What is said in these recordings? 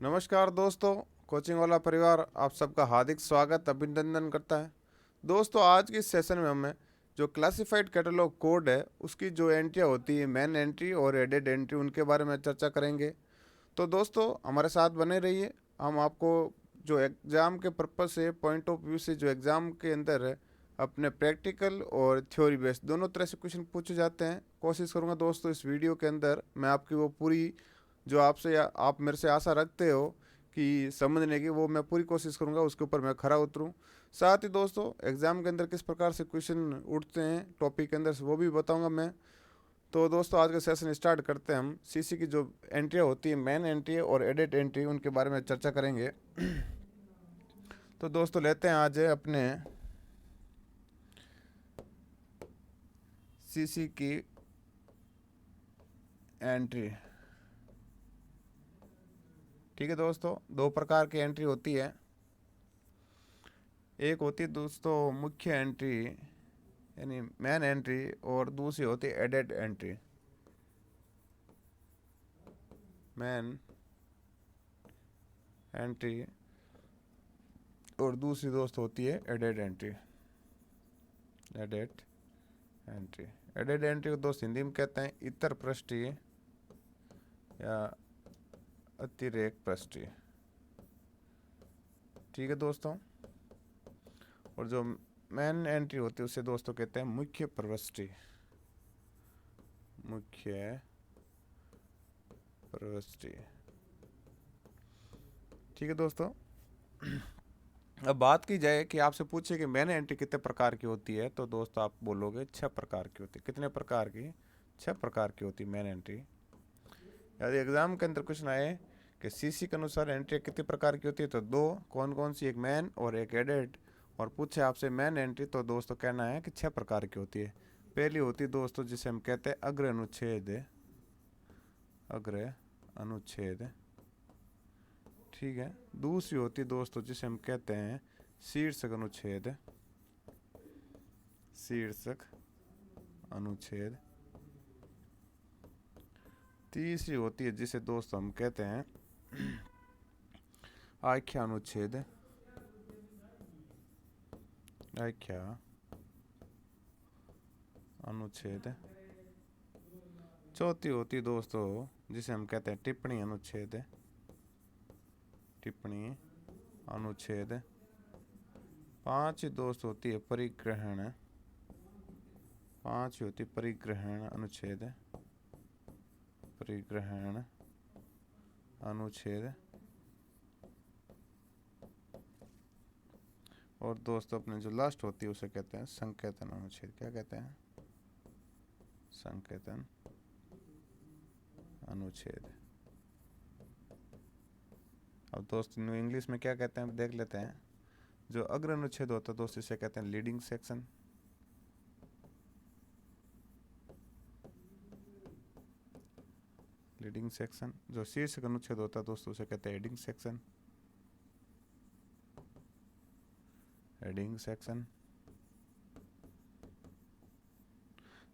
नमस्कार दोस्तों, कोचिंग वाला परिवार आप सबका हार्दिक स्वागत अभिनंदन करता है। दोस्तों, आज के इस सेशन में हमें जो क्लासिफाइड कैटलॉग कोड है उसकी जो एंट्रियाँ होती है, मेन एंट्री और एडेड एंट्री, उनके बारे में चर्चा करेंगे। तो दोस्तों हमारे साथ बने रहिए। हम आपको जो एग्ज़ाम के पर्पज़ से, पॉइंट ऑफ व्यू से, जो एग्ज़ाम के अंदर है, अपने प्रैक्टिकल और थ्योरी बेस्ड दोनों तरह से क्वेश्चन पूछे जाते हैं। कोशिश करूंगा दोस्तों इस वीडियो के अंदर मैं आपकी वो पूरी जो आपसे आप मेरे से आशा रखते हो कि समझने की, वो मैं पूरी कोशिश करूंगा उसके ऊपर मैं खरा उतरूं। साथ ही दोस्तों एग्ज़ाम के अंदर किस प्रकार से क्वेश्चन उठते हैं टॉपिक के अंदर से, वो भी बताऊंगा मैं। तो दोस्तों आज का सेशन स्टार्ट करते हैं। हम सीसी की जो एंट्री होती है, मेन एंट्री और एडिट एंट्री, उनके बारे में चर्चा करेंगे। तो दोस्तों लेते हैं आज अपने सीसी की एंट्री। ठीक है दोस्तों, दो प्रकार की एंट्री होती है। एक होती है दोस्तों मुख्य एंट्री यानी मेन एंट्री, और दूसरी होती है एडेड एंट्री, मेन एंट्री, और दूसरी दोस्त होती है added entry. Added entry, added entry को दोस्त हिंदी में कहते हैं इतर पृष्ठीय या अतिरेक पृष्ठीय। ठीक है दोस्तों, और जो मेन एंट्री होती है उसे दोस्तों कहते हैं मुख्य प्रविष्टि। मुख्य प्रविष्टि। ठीक है दोस्तों, अब बात की जाए कि आपसे पूछे कि मेन एंट्री कितने प्रकार की होती है, तो दोस्तों आप बोलोगे 6 प्रकार की होती है। कितने प्रकार की? 6 प्रकार की होती है मेन एंट्री। यदि एग्जाम के अंदर क्वेश्चन आए कि सीसी के अनुसार एंट्री कितने प्रकार की होती है, तो दो। कौन कौन सी? एक मेन और एक एडेड। और पूछे आपसे मेन एंट्री, तो दोस्तों कहना है कि 6 प्रकार की होती है। पहली होती है दोस्तों जिसे हम कहते हैं अग्र अनुच्छेद। अग्र अनुच्छेद। ठीक है। दूसरी होती है दोस्तों जिसे हम कहते हैं शीर्षक अनुच्छेद। शीर्षक अनुच्छेद। तीसरी होती है जिसे दोस्तों हम कहते हैं आख्या अनुच्छेद। आख्या अनुच्छेद। चौथी होती है दोस्तों जिसे हम कहते हैं टिप्पणी अनुच्छेद। टिप्पणी अनुच्छेद। पांचवी दोस्त होती है परिग्रहण। पांचवी होती है परिग्रहण अनुच्छेद। परिग्रहण अनुच्छेद। और दोस्तों अपने जो लास्ट होती है उसे कहते हैं संकेतन अनुच्छेद। क्या कहते हैं? संकेतन अनुच्छेद। अब दोस्त इंग्लिश में क्या कहते हैं देख लेते हैं। जो अग्र अनुच्छेद होता है दोस्त इसे कहते हैं लीडिंग सेक्शन। Leading section. जो शीर्षक अनुच्छेद होता है दोस्तों उसे कहते हैं हेडिंग सेक्शन। Heading section.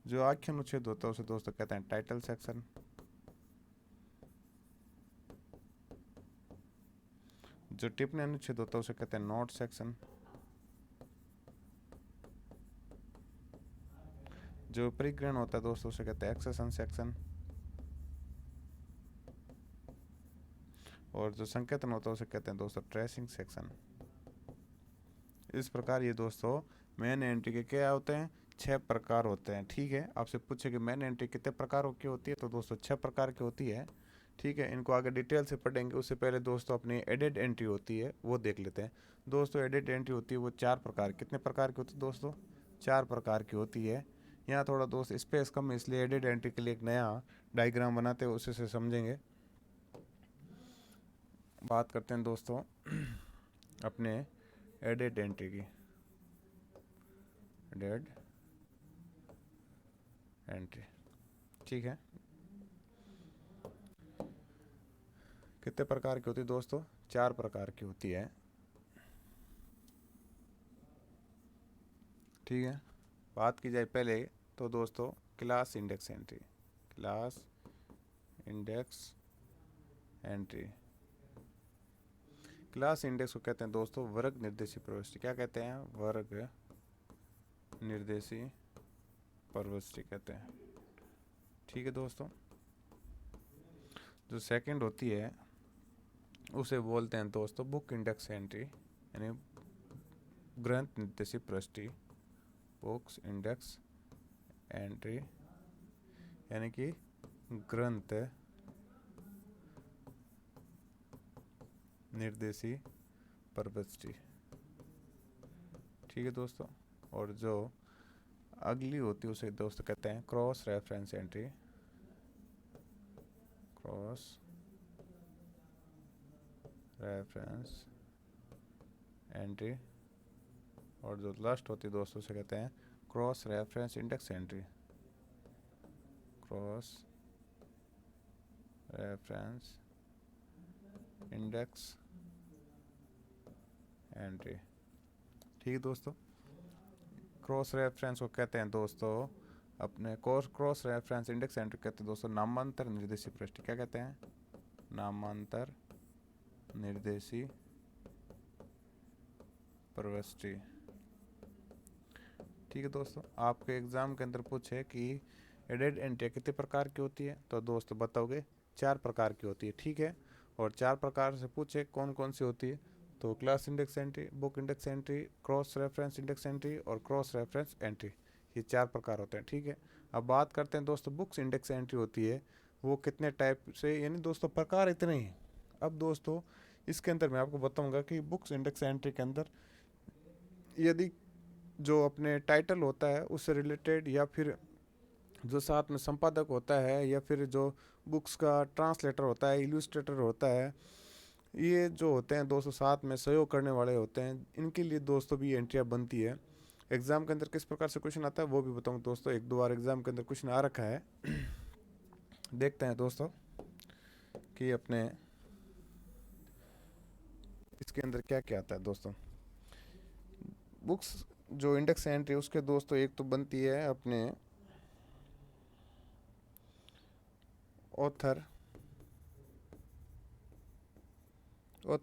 जो आख्य अनुच्छेद होता है उसे दोस्तों कहते हैं टाइटल सेक्शन। जो टिप्पणी अनुच्छेद होता है उसे कहते हैं नोट सेक्शन। जो परिग्रहण होता है दोस्तों उसे कहते हैं एक्सेशन सेक्शन। और जो संकेतन होता है उसे कहते हैं दोस्तों ट्रेसिंग सेक्शन। इस प्रकार ये दोस्तों मेन एंट्री के क्या होते हैं? 6 प्रकार होते हैं। ठीक है, आपसे पूछे कि मेन एंट्री कितने प्रकारों की होती है, तो दोस्तों 6 प्रकार की होती है। ठीक है, इनको आगे डिटेल से पढ़ेंगे। उससे पहले दोस्तों अपनी एडेड एंट्री होती है वो देख लेते हैं। दोस्तों एडेड एंट्री होती है वो 4 प्रकार। कितने प्रकार की होती है दोस्तों? 4 प्रकार की होती है। यहाँ थोड़ा दोस्त स्पेस कम है, इसलिए एडेड एंट्री के लिए एक नया डायग्राम बनाते हैं, उसी से समझेंगे। बात करते हैं दोस्तों अपने एडेड एंट्री की। Added entry. ठीक है, कितने प्रकार की होती है दोस्तों? 4 प्रकार की होती है। ठीक है, बात की जाए पहले तो दोस्तों class index entry. Class index entry. Class index को कहते हैं दोस्तों वर्ग निर्देशी प्रविष्टि। क्या कहते हैं? वर्ग निर्देशी प्रविष्टि कहते हैं। ठीक है दोस्तों। जो सेकंड होती है उसे बोलते हैं दोस्तों बुक इंडेक्स एंट्री, यानी ग्रंथ निर्देशी प्रविष्टि। बुक्स इंडेक्स एंट्री यानी कि ग्रंथ निर्देशी प्रविष्टि। ठीक है दोस्तों। और जो अगली होती है उसे दोस्तों कहते हैं cross reference entry. Cross reference entry. और जो लास्ट होती है दोस्तों उसे कहते हैं cross reference index entry. Cross reference index entry. ठीक है दोस्तों। क्रॉस रेफरेंस को कहते हैं दोस्तों अपने क्रॉस रेफरेंस इंडेक्स एंट्री कहते हैं दोस्तों नामांतर निर्देशी प्रविष्टि। क्या कहते हैं? नामांतर निर्देशी प्रविष्टि। ठीक है दोस्तों। आपके एग्जाम के अंदर पूछे कि एडेड एंट्री कितने प्रकार की होती है, तो दोस्तों बताओगे 4 प्रकार की होती है। ठीक है। और 4 प्रकार से पूछे कौन कौन सी होती है, तो class index entry, book index entry, cross reference index entry और क्रॉस रेफरेंस एंट्री। ये 4 प्रकार होते हैं। ठीक है। अब बात करते हैं दोस्तों बुक्स इंडेक्स एंट्री होती है वो कितने टाइप से, यानी दोस्तों प्रकार इतने ही। अब दोस्तों इसके अंदर मैं आपको बताऊंगा कि बुक्स इंडेक्स एंट्री के अंदर यदि जो अपने टाइटल होता है उससे रिलेटेड, या फिर जो साथ में संपादक होता है, या फिर जो बुक्स का ट्रांसलेटर होता है, इलस्ट्रेटर होता है, ये जो होते हैं दोस्तों साथ में सहयोग करने वाले होते हैं, इनके लिए दोस्तों भी एंट्रियाँ बनती है। एग्ज़ाम के अंदर किस प्रकार से क्वेश्चन आता है वो भी बताऊँ दोस्तों। 1-2 बार एग्ज़ाम के अंदर क्वेश्चन आ रखा है। देखते हैं दोस्तों कि अपने इसके अंदर क्या क्या आता है दोस्तों। बुक्स जो इंडेक्स एंट्री उसके दोस्तों एक तो बनती है अपने ऑथर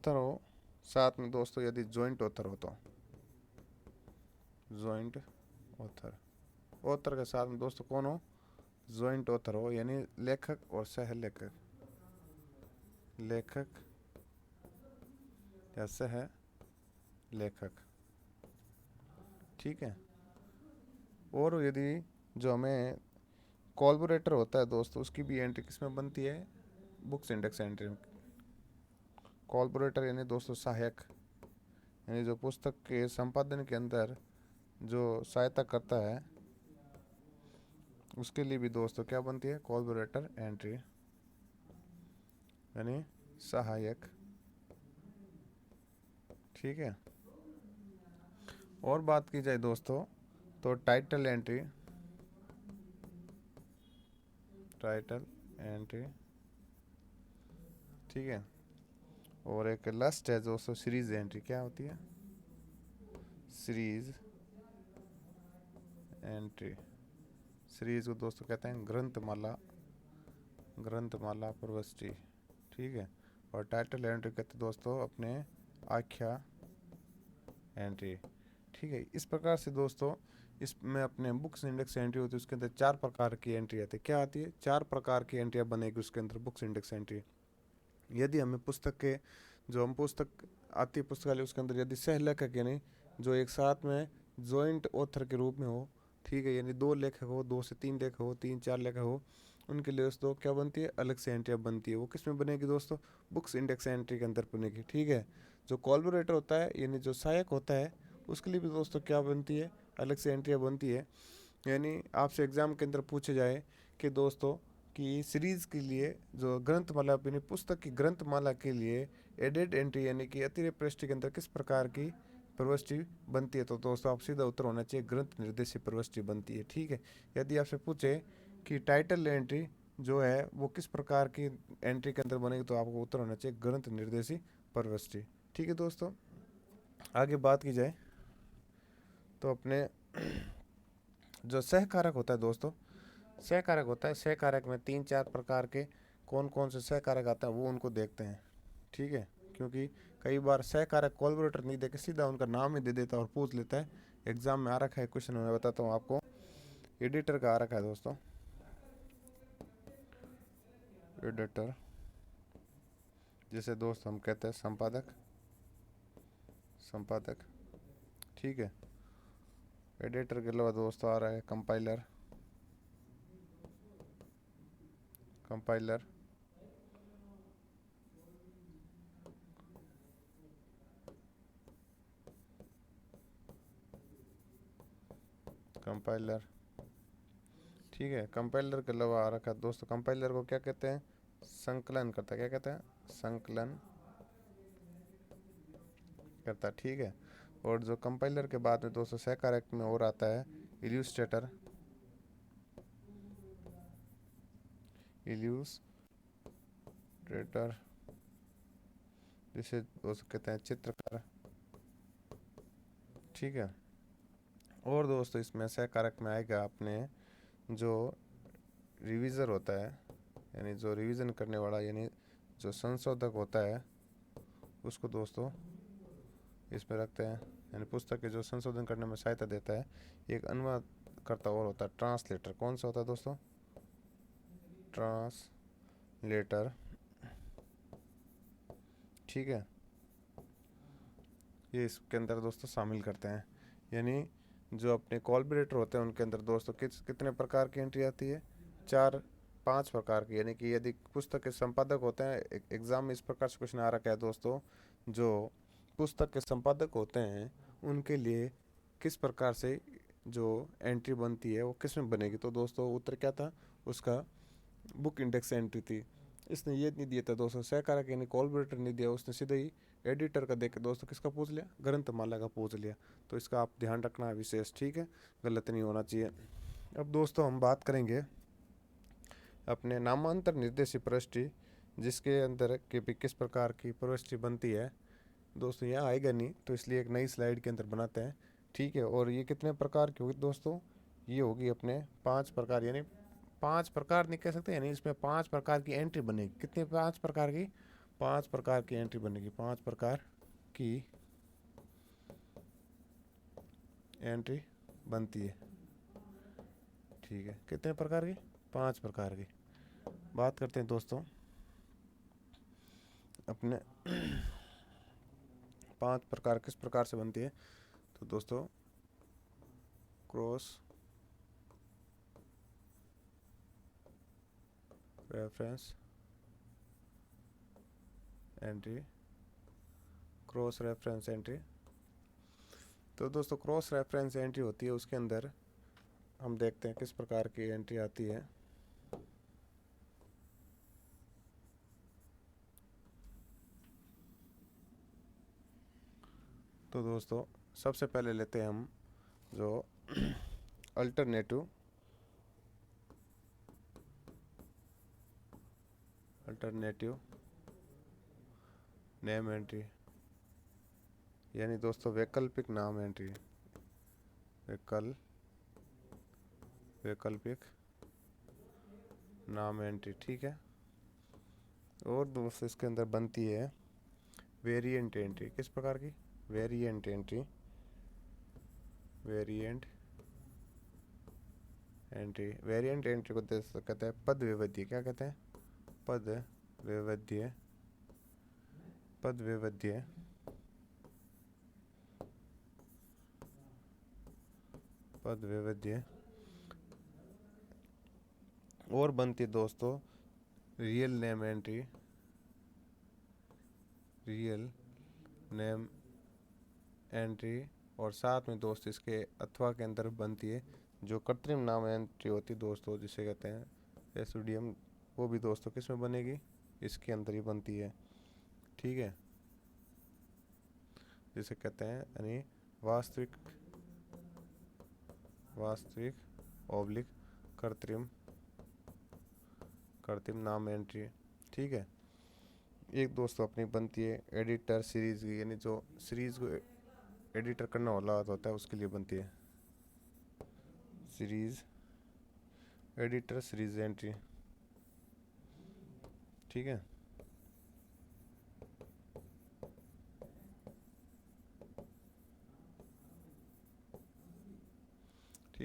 हो, साथ में दोस्तों यदि जॉइंट ऑथर हो तो जॉइंट ऑथर के साथ में दोस्तों कौन हो? जॉइंट ऑथर हो, यानी लेखक और सह लेखक या सह लेखक। ठीक है। और यदि जो हमें कोलैबोरेटर होता है दोस्तों उसकी भी एंट्री किसमें बनती है? बुक्स इंडेक्स एंट्री में। कोलैबोरेटर यानी दोस्तों सहायक, यानी जो पुस्तक के संपादन के अंदर जो सहायता करता है उसके लिए भी दोस्तों क्या बनती है? कोलैबोरेटर एंट्री यानी सहायक। ठीक है। और बात की जाए दोस्तों तो टाइटल एंट्री ठीक है। और एक लास्ट है दोस्तों सीरीज एंट्री। क्या होती है? Series entry. सीरीज को दोस्तों कहते हैं ग्रंथमाला प्रविष्टि। ठीक है। और टाइटल एंट्री कहते हैं दोस्तों अपने आख्या एंट्री। ठीक है। इस प्रकार से दोस्तों इसमें अपने बुक्स इंडेक्स एंट्री होती है उसके अंदर 4 प्रकार की एंट्री आती है। क्या आती है? 4 प्रकार की एंट्रियाँ बनेगी उसके अंदर बुक्स इंडेक्स एंट्री। यदि हमें पुस्तक के जो हम पुस्तक आती है पुस्तकालय उसके अंदर यदि सह लेखक यानी जो एक साथ में जॉइंट ऑथर के रूप में हो, ठीक है, यानी 2 लेखक हो, 2 से 3 लेखक हो, 3-4 लेखक हो, उनके लिए दोस्तों क्या बनती है? अलग से एंट्रियाँ बनती है। वो किस में बनेगी दोस्तों? बुक्स इंडेक्स एंट्री के अंदर बनेगी। ठीक है। जो कोलैबोरेटर होता है यानी जो सहायक होता है उसके लिए भी दोस्तों क्या बनती है? अलग से एंट्रियाँ बनती है। यानी आपसे एग्ज़ाम के अंदर पूछे जाए कि दोस्तों कि सीरीज़ के लिए जो ग्रंथमाला यानी पुस्तक की ग्रंथमाला के लिए एडेड एंट्री यानी कि अतिरिक्त पृष्ठ के अंदर किस प्रकार की प्रविष्टि बनती है, तो दोस्तों आप सीधा उत्तर होना चाहिए ग्रंथ निर्देशी प्रविष्टि बनती है। ठीक है। यदि आपसे पूछे कि टाइटल एंट्री जो है वो किस प्रकार की एंट्री के अंदर बनेगी, तो आपको उत्तर होना चाहिए ग्रंथ निर्देशी प्रविष्टि। ठीक है दोस्तों। आगे बात की जाए तो अपने जो सहकारक होता है दोस्तों, सहकारक होता है, सहकारक में 3-4 प्रकार के कौन कौन से सहकारक आते हैं वो उनको देखते हैं। ठीक है। क्योंकि कई बार सहकारक कोलैबोरेटर नहीं देके सीधा उनका नाम ही दे देता है और पूछ लेता है। एग्जाम में आ रखा है क्वेश्चन, मैं बताता हूँ आपको। एडिटर का आ रखा है दोस्तों, एडिटर जिसे दोस्त हम कहते हैं संपादक, संपादक, ठीक है। एडिटर के अलावा दोस्तों आ रहा है कंपाइलर, कंपाइलर, कंपाइलर, ठीक है। कंपाइलर के अलावा आ रखा है दोस्तों, कंपाइलर को क्या कहते हैं? संकलन करता है। क्या कहते हैं? संकलन करता है, ठीक है। और जो कंपाइलर के बाद में दोस्तों सहकारक में और आता है इल्यूस्ट्रेटर, इल्यूस्ट्रेटर जिसे दोस्तों कहते हैं चित्रकार, ठीक है। और दोस्तों इसमें सहकारक में आएगा अपने जो रिवीजर होता है, यानी जो रिवीजन करने वाला, यानी जो संशोधक होता है, उसको दोस्तों इसमें रखते हैं, यानी पुस्तक के जो संशोधन करने में सहायता देता है। एक अनुवाद करता और होता है ट्रांसलेटर। कौन सा होता है दोस्तों? ट्रांसलेटर, ठीक है। ये इसके अंदर दोस्तों शामिल करते हैं। यानी जो अपने कोलैबोरेटर होते हैं उनके अंदर दोस्तों कितने प्रकार की एंट्री आती है? 4-5 प्रकार की। यानी कि यदि पुस्तक के संपादक होते हैं, एग्जाम में इस प्रकार से क्वेश्चन आ रखा है दोस्तों, जो पुस्तक के संपादक होते हैं उनके लिए किस प्रकार से जो एंट्री बनती है वो किस में बनेगी? तो दोस्तों उत्तर क्या था उसका? बुक इंडेक्स एंट्री थी। इसने ये नहीं दिया था दोस्तों सहकारक यानी कोलैबोरेटर नहीं दिया, उसने सीधे ही एडिटर का देख के दोस्तों किसका पूछ लिया? ग्रंथमाला का पूछ लिया। तो इसका आप ध्यान रखना है विशेष, ठीक है, गलत नहीं होना चाहिए। अब दोस्तों हम बात करेंगे अपने नामांतर निर्देशी प्रविष्टि, जिसके अंदर के भी किस प्रकार की प्रविष्टि बनती है। दोस्तों यहाँ आएगा नहीं तो इसलिए एक नई स्लाइड के अंदर बनाते हैं, ठीक है। और ये कितने प्रकार की होगी दोस्तों? ये होगी अपने 5 प्रकार, यानी 5 प्रकार नहीं कह सकते, यानी इसमें 5 प्रकार की एंट्री बनेगी। कितने? 5 प्रकार की, 5 प्रकार की एंट्री बनेगी। 5 प्रकार की एंट्री बनती है, ठीक है। कितने प्रकार की? 5 प्रकार की। बात करते हैं दोस्तों अपने 5 प्रकार किस प्रकार से बनती है। तो दोस्तों cross reference entry, cross reference entry. तो दोस्तों क्रॉस रेफरेंस एंट्री होती है, उसके अंदर हम देखते हैं किस प्रकार की एंट्री आती है। तो दोस्तों सबसे पहले लेते हैं हम जो अल्टरनेटिव, अल्टरनेटिव नेम एंट्री, यानी दोस्तों वैकल्पिक नाम एंट्री, वैकल्पिक नाम एंट्री, ठीक है। और दोस्तों इसके अंदर बनती है वेरिएंट एंट्री। किस प्रकार की? Variant entry, variant entry. Variant entry को कहते हैं पद वैविध्य। क्या कहते हैं? पद वैविध्य, पद वैविध्य, पद वैविध्य। और बनती है दोस्तों real name entry, real name entry. और साथ में दोस्त इसके अथवा के अंदर बनती है जो कृत्रिम नाम एंट्री होती है दोस्तों, जिसे कहते हैं एसोडियम। वो भी दोस्तों किस में बनेगी? इसके अंदर ही बनती है, ठीक है। जिसे कहते हैं यानी वास्तविक, वास्तविक ओब्लिक कृत्रिम, कृत्रिम नाम एंट्री, ठीक है। एक दोस्तों अपनी बनती है एडिटर सीरीज की, यानी जो सीरीज को एडिटर करना वाला होता है उसके लिए बनती है सीरीज, एडिटर सीरीज एंट्री, ठीक है।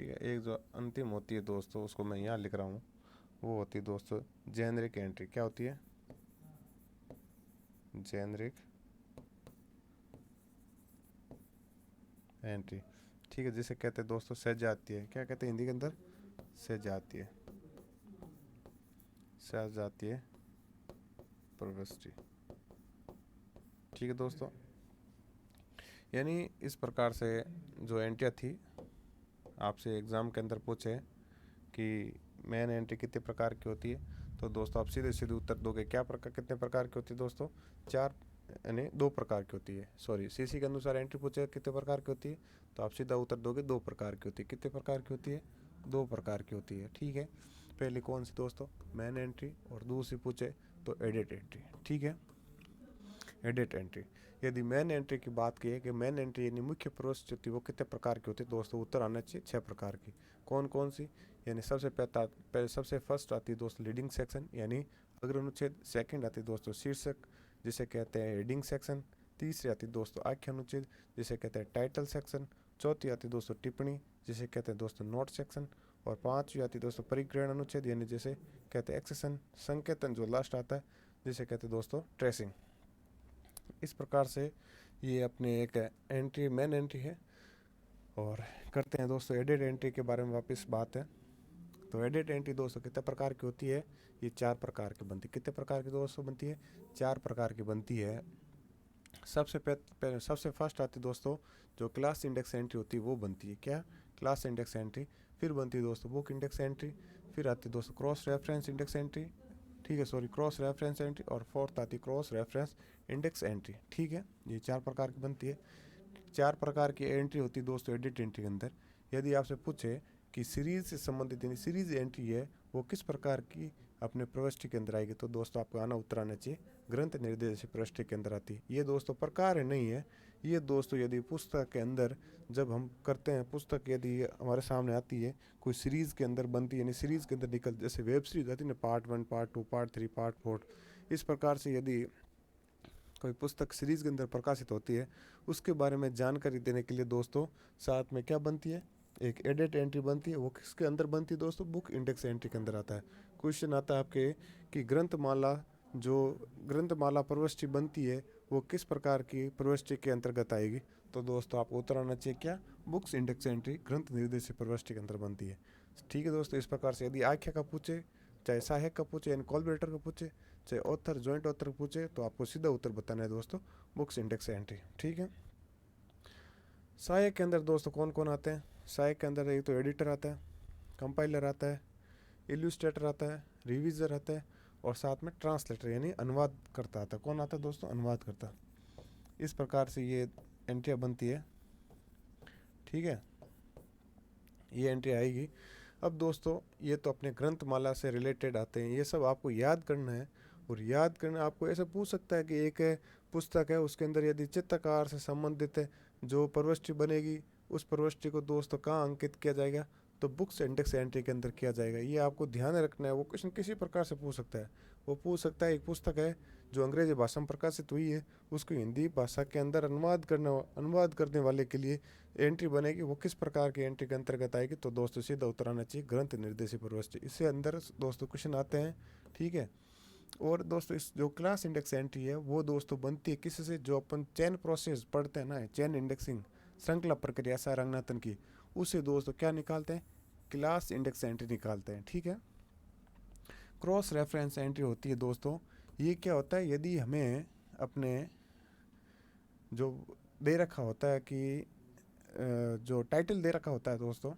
ठीक है। एक जो अंतिम होती है दोस्तों, उसको मैं यहाँ लिख रहा हूँ, वो होती है दोस्तों जेनरिक एंट्री। क्या होती है? जेनरिक एंट्री, ठीक है, जिसे कहते हैं दोस्तों सजातीय। क्या कहते हैं हिंदी के अंदर? सजातीय, सजातीय प्रविष्टि। ठीक है दोस्तों, यानी इस प्रकार से जो एंट्रियाँ थी, आपसे एग्ज़ाम के अंदर पूछे कि मेन एंट्री कितने प्रकार की होती है, तो दोस्तों आप सीधे सीधे उत्तर दोगे। क्या प्रकार, कितने प्रकार की होती है दोस्तों? चार, यानी दो प्रकार की होती है। सॉरी, सीसी के अनुसार एंट्री पूछे कितने प्रकार की होती है, तो आप सीधा उत्तर दोगे दो प्रकार की होती है। कितने प्रकार की होती है? दो प्रकार की होती है। ठीक है, पहली कौन सी दोस्तों? Main entry. और दूसरी पूछे तो एडिट एंट्री। ठीक है, एडिट एंट्री। यदि मेन एंट्री की बात की है कि मेन एंट्री यानी मुख्य प्रविष्टि होती है, वो कितने प्रकार की होती है दोस्तों? उत्तर आना चाहिए 6 प्रकार की। कौन कौन सी? यानी सबसे फर्स्ट आती है दोस्तों लीडिंग सेक्शन, यानी अग्र अनुच्छेद। सेकंड आती है दोस्तों शीर्षक, जिसे कहते हैं हेडिंग सेक्शन। तीसरी आती है दोस्तों आख्य अनुच्छेद, जिसे कहते हैं टाइटल सेक्शन। चौथी आती है दोस्तों टिप्पणी, जिसे कहते हैं दोस्तों नोट सेक्शन। और पांचवी आती है दोस्तों परिग्रहण अनुच्छेद, यानी जिसे कहते हैं एक्सेशन। संकेतन जो लास्ट आता है, जिसे कहते हैं दोस्तों ट्रेसिंग। इस प्रकार से ये अपने एक एंट्री, मेन एंट्री है। और करते हैं दोस्तों एडिट एंट्री के बारे में वापस बात है। तो एडिट एंट्री दोस्तों कितने प्रकार की होती है? ये 4 प्रकार की बनती है। कितने प्रकार की दोस्तों बनती है? 4 प्रकार की बनती है। सबसे फर्स्ट आती है दोस्तों जो क्लास इंडेक्स एंट्री होती है, वो बनती है। क्या? Class index entry. फिर बनती है दोस्तों बुक इंडेक्स एंट्री। फिर आती है दोस्तों क्रॉस रेफरेंस इंडेक्स एंट्री। ठीक है, सॉरी, क्रॉस रेफरेंस एंट्री। और फोर्थ आती है क्रॉस रेफरेंस इंडेक्स एंट्री। ठीक है, ये 4 प्रकार की बनती है। 4 प्रकार की एंट्री होती है दोस्तों एडिट एंट्री के अंदर। यदि आपसे पूछे कि सीरीज से संबंधित यानी सीरीज एंट्री है, वो किस प्रकार की अपने प्रविष्टि के अंदर आएगी, तो दोस्तों आपको आना उत्तर आना चाहिए ग्रंथ निर्देश प्रविष्टि के अंदर आती है। ये दोस्तों प्रकार नहीं है, ये दोस्तों यदि पुस्तक के अंदर जब हम करते हैं, पुस्तक यदि हमारे सामने आती है, कोई सीरीज़ के अंदर बनती है, यानी सीरीज़ के अंदर निकल, जैसे वेब सीरीज आती है ना, पार्ट 1, पार्ट 2, पार्ट 3, पार्ट 4, इस प्रकार से यदि कोई पुस्तक सीरीज़ के अंदर प्रकाशित होती है, उसके बारे में जानकारी देने के लिए दोस्तों साथ में क्या बनती है? एक एडिट एंट्री बनती है। वो किसके अंदर बनती है दोस्तों? बुक इंडेक्स एंट्री के अंदर आता है। क्वेश्चन आता है आपके कि ग्रंथमाला, जो ग्रंथमाला प्रविष्टि बनती है, वो किस प्रकार की प्रविष्टि के अंतर्गत आएगी, तो दोस्तों आपको उत्तर आना चाहिए क्या? बुक्स इंडेक्स एंट्री ग्रंथ निर्देशित प्रविष्टि के अंदर बनती है। ठीक है दोस्तों, इस प्रकार से यदि आख्या का पूछे, चाहे सहायक का पूछे यानी कॉलबरेटर का पूछे, चाहे ऑथर जॉइंट ऑथर पूछे, तो आपको सीधा उत्तर बताना है दोस्तों बुक्स इंडेक्स एंट्री। ठीक है, सहायक के अंदर दोस्तों कौन कौन आते हैं? सहायक के अंदर एक तो एडिटर आता है, कंपाइलर आता है, इल्यूस्ट्रेटर आता है, रिविजर आता है, और साथ में ट्रांसलेटर यानी अनुवाद करता आता है। कौन आता है दोस्तों? अनुवाद करता। इस प्रकार से ये एंट्रियाँ बनती है। ठीक है, ये एंट्री आएगी। अब दोस्तों ये तो अपने ग्रंथमाला से रिलेटेड आते हैं, ये सब आपको याद करना है। और याद करना, आपको ऐसे पूछ सकता है कि एक पुस्तक है, उसके अंदर यदि चित्रकार से संबंधित जो प्रविष्टि बनेगी, उस प्रविष्टि को दोस्तों कहाँ अंकित किया जाएगा, तो बुक्स इंडेक्स एंट्री के अंदर किया जाएगा। ये आपको ध्यान रखना है। वो क्वेश्चन किसी प्रकार से पूछ सकता है। वो पूछ सकता है एक पुस्तक है जो अंग्रेजी भाषा में प्रकाशित हुई है, उसको हिंदी भाषा के अंदर अनुवाद करने वाले के लिए एंट्री बनेगी, वो किस प्रकार की एंट्री के अंतर्गत आएगी, तो दोस्तों सीधा उत्तर आना चाहिए ग्रंथ निर्देशित प्रविष्टि। इससे अंदर दोस्तों क्वेश्चन आते हैं। ठीक है, और दोस्तों इस जो क्लास इंडेक्स एंट्री है, वो दोस्तों बनती है किससे? जो अपन चेन प्रोसेस पढ़ते हैं ना, चेन इंडेक्सिंग, श्रृंखला प्रक्रिया एस आर रंगनाथन की, उससे दोस्तों क्या निकालते हैं? क्लास इंडेक्स एंट्री निकालते हैं। ठीक है, क्रॉस रेफरेंस एंट्री होती है दोस्तों। ये क्या होता है? यदि हमें अपने जो दे रखा होता है कि जो टाइटल दे रखा होता है दोस्तों,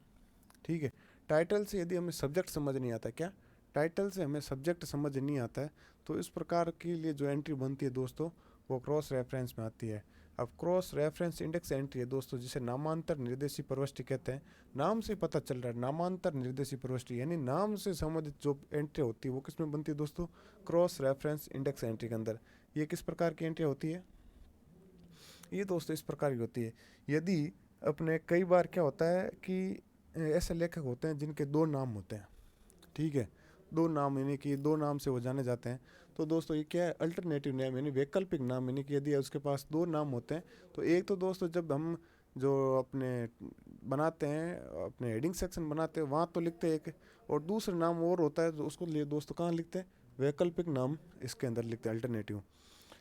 ठीक है, टाइटल से यदि हमें सब्जेक्ट समझ नहीं आता, क्या टाइटल से हमें सब्जेक्ट समझ नहीं आता है, तो इस प्रकार के लिए जो एंट्री बनती है दोस्तों, वो क्रॉस रेफरेंस में आती है। अब क्रॉस रेफरेंस इंडेक्स एंट्री है दोस्तों, जिसे नामांतर निर्देशी प्रविष्टि कहते हैं। नाम से पता चल रहा है, नामांतर निर्देशी प्रविष्टि, यानी नाम से संबंधित जो एंट्री होती है, वो किस में बनती है दोस्तों? क्रॉस रेफरेंस इंडेक्स एंट्री के अंदर। ये किस प्रकार की एंट्री होती है? ये दोस्तों इस प्रकार की होती है। यदि अपने कई बार क्या होता है कि ऐसे लेखक होते हैं जिनके दो नाम होते हैं, ठीक है, दो नाम, यानी कि दो नाम से वो जाने जाते हैं, तो दोस्तों ये क्या है? अल्टरनेटिव नेम, यानी वैकल्पिक नाम, यानी कि यदि उसके पास दो नाम होते हैं, तो एक तो दोस्तों जो अपने बनाते हैं, अपने हेडिंग सेक्शन बनाते हैं, वहाँ तो लिखते हैं एक, और दूसरा नाम और होता है जो उसको लिए दोस्तों कहाँ लिखते हैं, वैकल्पिक नाम इसके अंदर लिखते हैं, अल्टरनेटिव।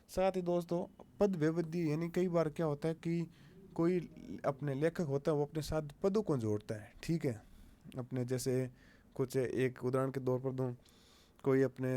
साथ ही दोस्तों पद व्यवधि, यानी कई बार क्या होता है कि कोई अपने लेखक होता है वो अपने साथ पदों को जोड़ता है, ठीक है। अपने जैसे कुछ एक उदाहरण के तौर पर दूँ, कोई अपने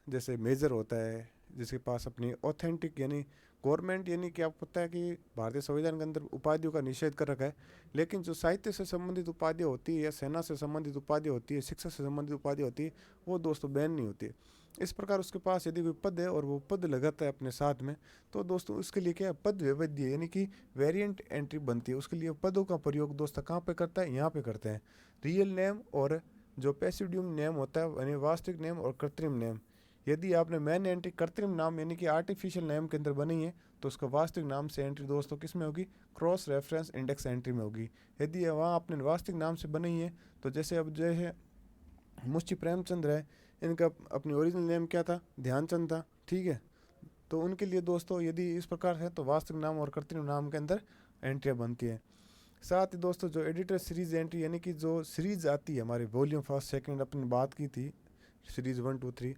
जैसे मेजर होता है जिसके पास अपनी ऑथेंटिक, यानी गवर्नमेंट, यानी कि आपको पता है कि भारतीय संविधान के अंदर उपाधियों का निषेध कर रखा है, लेकिन जो साहित्य से संबंधित उपाधियाँ होती है या सेना से संबंधित उपाधियाँ होती है, शिक्षा से संबंधित उपाधियाँ होती है, वो दोस्तों बैन नहीं होती है। इस प्रकार उसके पास यदि कोई पद है और वो पद लगाता है अपने साथ में, तो दोस्तों उसके लिए क्या है, पद वैविध्य यानी कि वेरिएंट एंट्री बनती है। उसके लिए पदों का प्रयोग दोस्तों कहाँ पे करता है, यहाँ पे करते हैं। रियल नेम और जो पैसिडियम नेम होता है, यानी वास्तविक नेम और कृत्रिम नेम। यदि आपने मैन एंट्री कृत्रिम नाम यानी कि आर्टिफिशियल नेम के अंदर बनी है, तो उसका वास्तविक नाम से एंट्री दोस्तों किस में होगी, क्रॉस रेफरेंस इंडेक्स एंट्री में होगी। यदि वहाँ आपने वास्तविक नाम से बनी है, तो जैसे अब जो है मुंशी प्रेमचंद्र है, इनका अपनी ओरिजिनल नेम क्या था, ध्यानचंद था, ठीक है। तो उनके लिए दोस्तों यदि इस प्रकार है तो वास्तविक नाम और कृत्रिम नाम के अंदर एंट्रियाँ बनती हैं। साथ ही दोस्तों जो एडिटर सीरीज एंट्री, यानी कि जो सीरीज आती है हमारे वॉल्यूम फर्स्ट सेकंड, अपनी बात की थी सीरीज 1 2 3,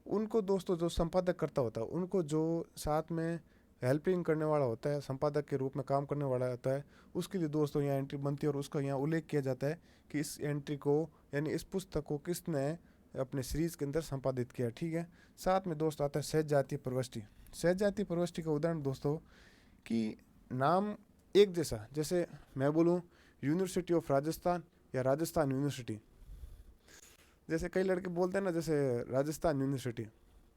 उनको दोस्तों जो संपादक करता होता है, उनको जो साथ में हेल्पिंग करने वाला होता है, संपादक के रूप में काम करने वाला होता है, उसके लिए दोस्तों यहाँ एंट्री बनती है और उसका यहाँ उल्लेख किया जाता है कि इस एंट्री को, यानी इस पुस्तक को किसने अपने सीरीज के अंदर संपादित किया, ठीक है। साथ में दोस्त आता है सहजातीय प्रविष्टि। सहजातीय प्रविष्टि का उदाहरण दोस्तों कि नाम एक जैसा, जैसे मैं बोलूँ यूनिवर्सिटी ऑफ राजस्थान या राजस्थान यूनिवर्सिटी, जैसे कई लड़के बोलते हैं ना, जैसे राजस्थान यूनिवर्सिटी,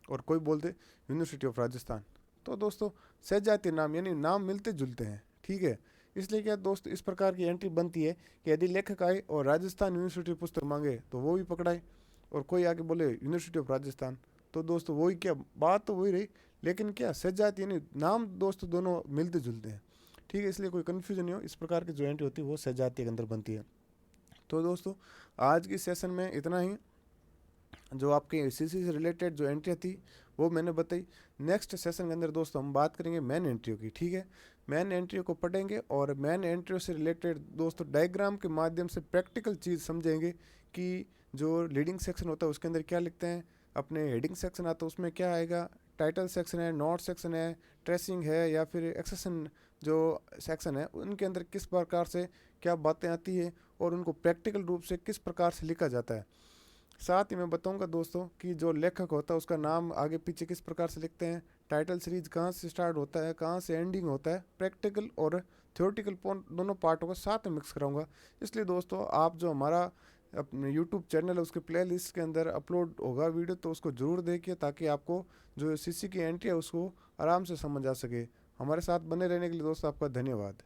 और कोई बोलते यूनिवर्सिटी ऑफ राजस्थान, तो दोस्तों सहजातीय नाम यानी नाम मिलते जुलते हैं, ठीक है। इसलिए क्या दोस्त इस प्रकार की एंट्री बनती है कि यदि लेखक आए और राजस्थान यूनिवर्सिटी पुस्तक मांगे तो वो भी पकड़ाए, और कोई आके बोले यूनिवर्सिटी ऑफ राजस्थान, तो दोस्तों वही, क्या बात तो वही रही, लेकिन क्या सहजातीय यानी नाम दोस्तों दोनों मिलते जुलते हैं, ठीक है। इसलिए कोई कन्फ्यूजन नहीं हो, इस प्रकार की जो एंट्री होती है वो सहजातीय के अंदर बनती है। तो दोस्तों आज की सेशन में इतना ही। जो आपके सीसी से रिलेटेड जो एंट्री थी वो मैंने बताई। नेक्स्ट सेशन के अंदर दोस्तों हम बात करेंगे मैन एंट्रियों की, ठीक है। मैन एंट्रियों को पढ़ेंगे और मैन एंट्रियों से रिलेटेड दोस्तों डायग्राम के माध्यम से प्रैक्टिकल चीज़ समझेंगे कि जो लीडिंग सेक्शन होता है उसके अंदर क्या लिखते हैं, अपने हेडिंग सेक्शन आता है उसमें क्या आएगा, टाइटल सेक्शन है, नोट सेक्शन है, ट्रेसिंग है, या फिर एक्सेशन जो सेक्शन है उनके अंदर किस प्रकार से क्या बातें आती है और उनको प्रैक्टिकल रूप से किस प्रकार से लिखा जाता है। साथ ही मैं बताऊंगा दोस्तों कि जो लेखक होता है उसका नाम आगे पीछे किस प्रकार से लिखते हैं, टाइटल सीरीज कहाँ से स्टार्ट होता है, कहाँ से एंडिंग होता है, प्रैक्टिकल और थ्योरेटिकल दोनों पार्टों को साथ में मिक्स कराऊंगा। इसलिए दोस्तों आप जो हमारा अपने यूट्यूब चैनल है उसके प्लेलिस्ट के अंदर अपलोड होगा वीडियो, तो उसको ज़रूर देखिए ताकि आपको जो सीसी की एंट्री है उसको आराम से समझ आ सके। हमारे साथ बने रहने के लिए दोस्तों आपका धन्यवाद।